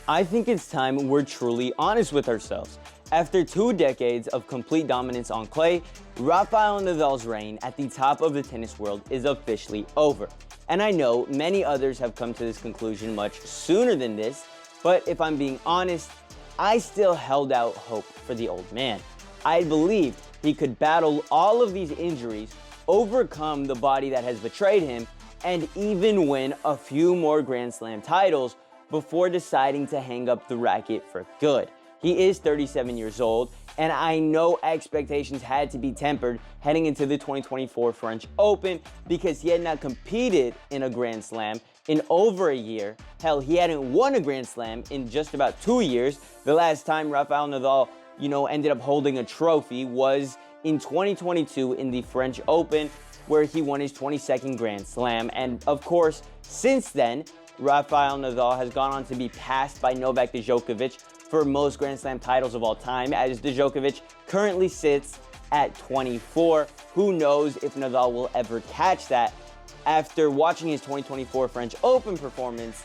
I think it's time we're truly honest with ourselves. After 2 decades of complete dominance on clay, Rafael Nadal's reign at the top of the tennis world is officially over. And I know many others have come to this conclusion much sooner than this, but if I'm being honest, I still held out hope for the old man. I believed he could battle all of these injuries, overcome the body that has betrayed him, and even win a few more Grand Slam titles before deciding to hang up the racket for good. He is 37 years old, and I know expectations had to be tempered heading into the 2024 French Open because he had not competed in a Grand Slam in over a year. Hell, he hadn't won a Grand Slam in just about 2 years. The last time Rafael Nadal, ended up holding a trophy was in 2022 in the French Open, where he won his 22nd Grand Slam. And of course, since then, Rafael Nadal has gone on to be passed by Novak Djokovic for most Grand Slam titles of all time, as Djokovic currently sits at 24. Who knows if Nadal will ever catch that? After watching his 2024 French Open performance,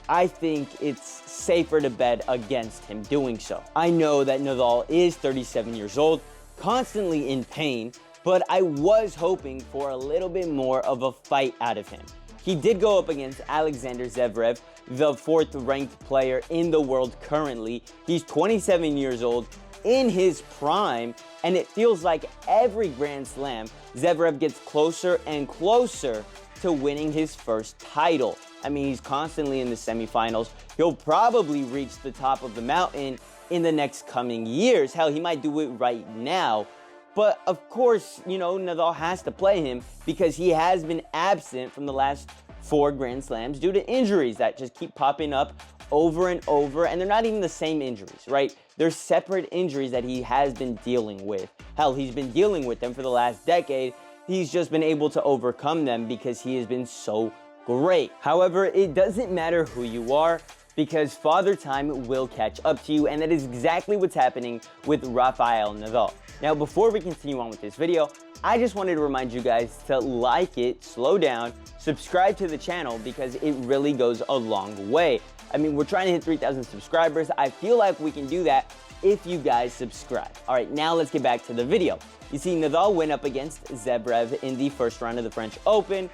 I think it's safer to bet against him doing so. I know that Nadal is 37 years old, constantly in pain, but I was hoping for a little bit more of a fight out of him. He did go up against Alexander Zverev, the 4th ranked player in the world currently. He's 27 years old, in his prime, and it feels like every Grand Slam, Zverev gets closer and closer to winning his first title. I mean, he's constantly in the semifinals. He'll probably reach the top of the mountain in the next coming years. Hell, he might do it right now. But of course, Nadal has to play him because he has been absent from the last 4 Grand Slams due to injuries that just keep popping up over and over. And they're not even the same injuries, right? They're separate injuries that he has been dealing with. Hell, he's been dealing with them for the last decade. He's just been able to overcome them because he has been so great. However, it doesn't matter who you are, because Father Time will catch up to you, and that is exactly what's happening with Rafael Nadal. Now, before we continue on with this video, I just wanted to remind you guys to like it, slow down, subscribe to the channel, because it really goes a long way. I mean, we're trying to hit 3,000 subscribers. I feel like we can do that if you guys subscribe. All right, now let's get back to the video. You see, Nadal went up against Zverev in the first round of the French Open,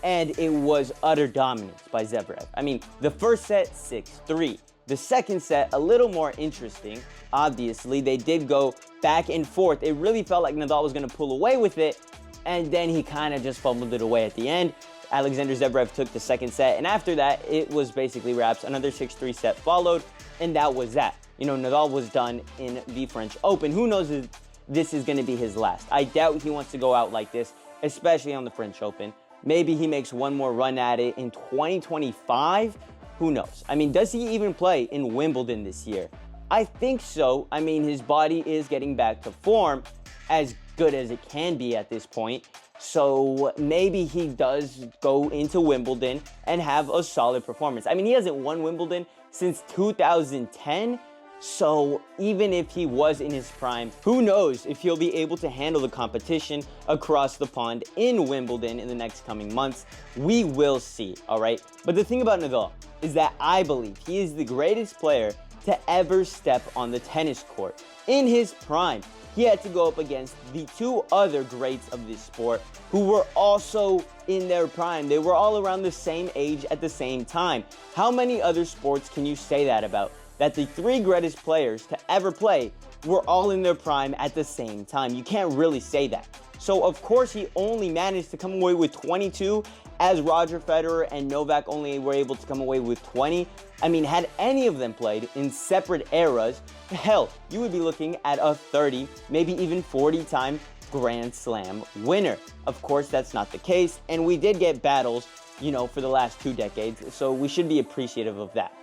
and it was utter dominance by Zverev. I mean, the first set, 6-3. The second set, a little more interesting. Obviously, they did go back and forth. It really felt like Nadal was going to pull away with it, and then he kind of just fumbled it away at the end. Alexander Zverev took the second set, and after that, it was basically wraps. Another 6-3 set followed, and that was that. Nadal was done in the French Open. Who knows if this is going to be his last? I doubt he wants to go out like this, especially on the French Open. Maybe he makes one more run at it in 2025. Who knows? I mean, does he even play in Wimbledon this year? I think so. I mean, his body is getting back to form, as good as it can be at this point. So maybe he does go into Wimbledon and have a solid performance. I mean, he hasn't won Wimbledon since 2010. So even if he was in his prime, who knows if he'll be able to handle the competition across the pond in Wimbledon in the next coming months. We will see, all right? But the thing about Nadal is that I believe he is the greatest player to ever step on the tennis court. In his prime, he had to go up against the 2 other greats of this sport who were also in their prime. They were all around the same age at the same time. How many other sports can you say that about? That the 3 greatest players to ever play were all in their prime at the same time. You can't really say that. So of course he only managed to come away with 22, as Roger Federer and Novak only were able to come away with 20. I mean, had any of them played in separate eras, hell, you would be looking at a 30, maybe even 40-time Grand Slam winner. Of course, that's not the case, and we did get battles, for the last 2 decades, so we should be appreciative of that.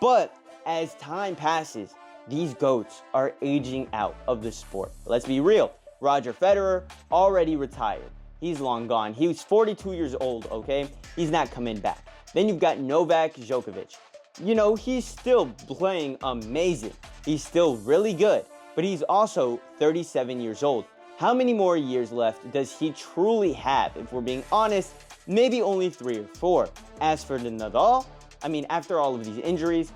But as time passes, these GOATs are aging out of the sport. Let's be real. Roger Federer already retired. He's long gone. He was 42 years old, okay? He's not coming back. Then you've got Novak Djokovic. He's still playing amazing. He's still really good, but he's also 37 years old. How many more years left does he truly have? If we're being honest, maybe only 3 or 4. As for the Nadal, I mean, after all of these injuries,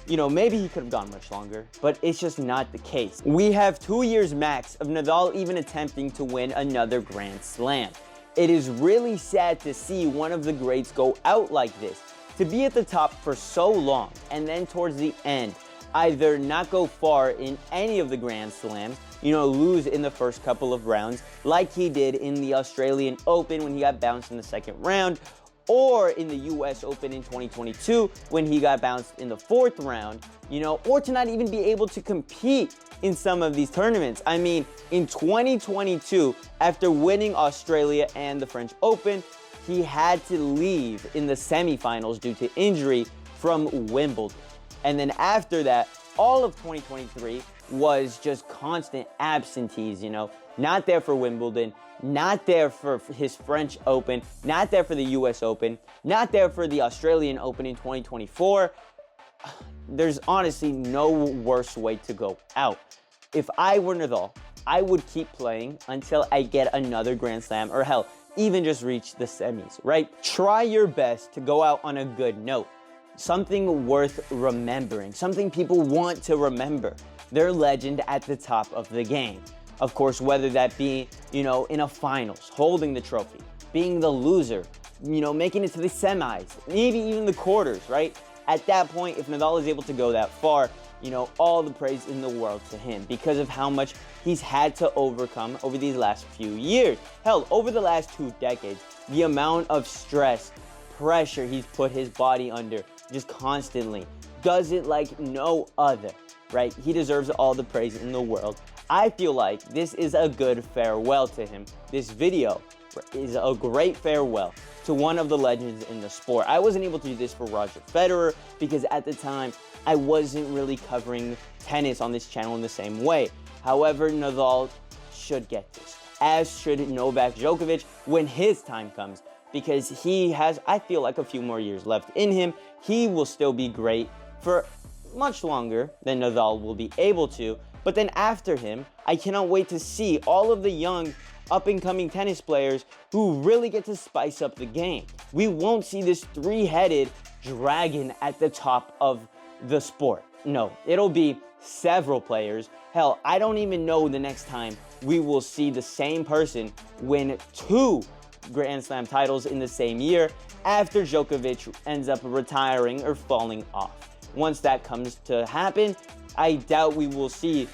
maybe he could have gone much longer, but it's just not the case. We have 2 years max of Nadal even attempting to win another Grand Slam. It is really sad to see one of the greats go out like this. To be at the top for so long and then towards the end, either not go far in any of the Grand Slams, lose in the first couple of rounds like he did in the Australian Open when he got bounced in the second round, or in the US Open in 2022 when he got bounced in the fourth round, or to not even be able to compete in some of these tournaments. I mean, in 2022, after winning Australia and the French Open, he had to leave in the semifinals due to injury from Wimbledon. And then after that, all of 2023 was just constant absentees, not there for Wimbledon, not there for his French Open, not there for the US Open, not there for the Australian Open in 2024. There's honestly no worse way to go out. If I were Nadal, I would keep playing until I get another Grand Slam, or hell, even just reach the semis, right? Try your best to go out on a good note. Something worth remembering, something people want to remember. Their legend at the top of the game. Of course, whether that be, in a finals, holding the trophy, being the loser, making it to the semis, maybe even the quarters, right? At that point, if Nadal is able to go that far, all the praise in the world to him because of how much he's had to overcome over these last few years. Hell, over the last 2 decades, the amount of stress, pressure he's put his body under just constantly does it like no other, right? He deserves all the praise in the world. I feel like this is a good farewell to him. This video is a great farewell to one of the legends in the sport. I wasn't able to do this for Roger Federer because at the time I wasn't really covering tennis on this channel in the same way. However, Nadal should get this, as should Novak Djokovic when his time comes, because he has, I feel like, a few more years left in him. He will still be great for much longer than Nadal will be able to. But then after him, I cannot wait to see all of the young up-and-coming tennis players who really get to spice up the game. We won't see this three-headed dragon at the top of the sport. No, it'll be several players. Hell, I don't even know the next time we will see the same person win 2 Grand Slam titles in the same year after Djokovic ends up retiring or falling off. Once that comes to happen, I doubt we will see,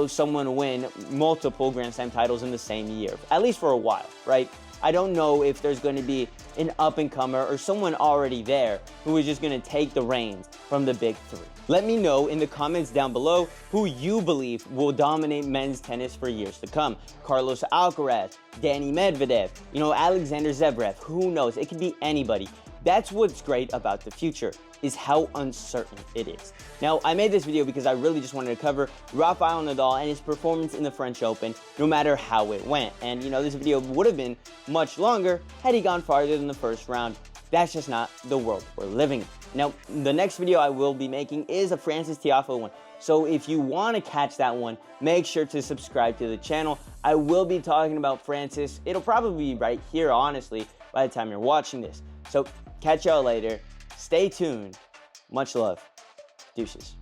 someone win multiple Grand Slam titles in the same year, at least for a while, right? I don't know if there's going to be an up-and-comer or someone already there who is just going to take the reins from the big 3. Let me know in the comments down below who you believe will dominate men's tennis for years to come. Carlos Alcaraz, Danny Medvedev, Alexander Zverev, who knows? It could be anybody. That's what's great about the future, is how uncertain it is. Now, I made this video because I really just wanted to cover Rafael Nadal and his performance in the French Open, no matter how it went. And, this video would have been much longer had he gone farther than the first round. That's just not the world we're living in. Now, the next video I will be making is a Frances Tiafoe one. So if you want to catch that one, make sure to subscribe to the channel. I will be talking about Frances. It'll probably be right here, honestly, by the time you're watching this. So catch y'all later. Stay tuned. Much love. Deuces.